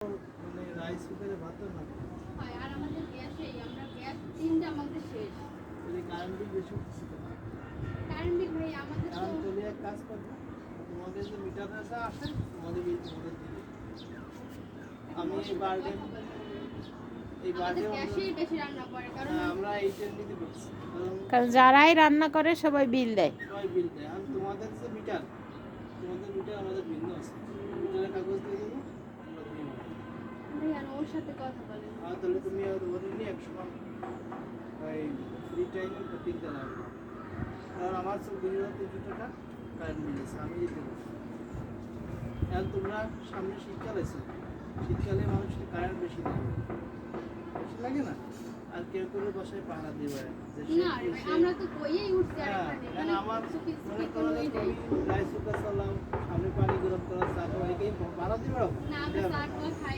মানে রাইস কুকারে ভাত না হয় আর আমাদের গ্যাসেই আমরা গ্যাস তিনটা আমাদের শেষ। যদি কারেন্ট বিল বেশি উঠছে কারেন্ট বিল ভাই আমাদের তো এখন তুমি এক কাজ করবে, তোমাদের যে মিটারটা আসে তোমাদের বিল তোমাদের দিবে। আমি এই বার্ডে আমাদের গ্যাসেই বেশি রান্না করে কারণ আমরা এই টেন্ডিতে বলছি কারণ যারাই রান্না করে সবাই বিল দেয়। সবাই বিল দেয়। আর তোমাদের যে মিটার, তোমাদের মিটার আমাদের ভিন্ন আছে, মিটারের কাগজ দিয়ে দেবো আমরা দিয়ে দেবো। ভাই ওর সাথে কথা বলেন। আর তাহলে তুমি ধরে নিয়ে 100 ওই ফ্রি টাইমে দিতে লাগবে। কারণ আমার 24,300 টাকা কারেন্ট বিল আছে, আমি দিতে পারবো। এখন তোমরা সামনে শীতকাল আছে, শীতকালে মানুষ কারেন্ট বেশি লাগে, বেশি লাগে না? আর কেউ কেউ বাসায় পাহারা দিয়ে না রে ভাই আমরা তো কইয়েই উঠছি আর এখানে আমার সুপি মনে সুপি করো যে কোনোই নেই। তুমি রাইস কুকার চালাও, সামনে পানি গরম করা চা খাও, এই পাহারা দিয়ে বেড়াও না আমরা চা খাই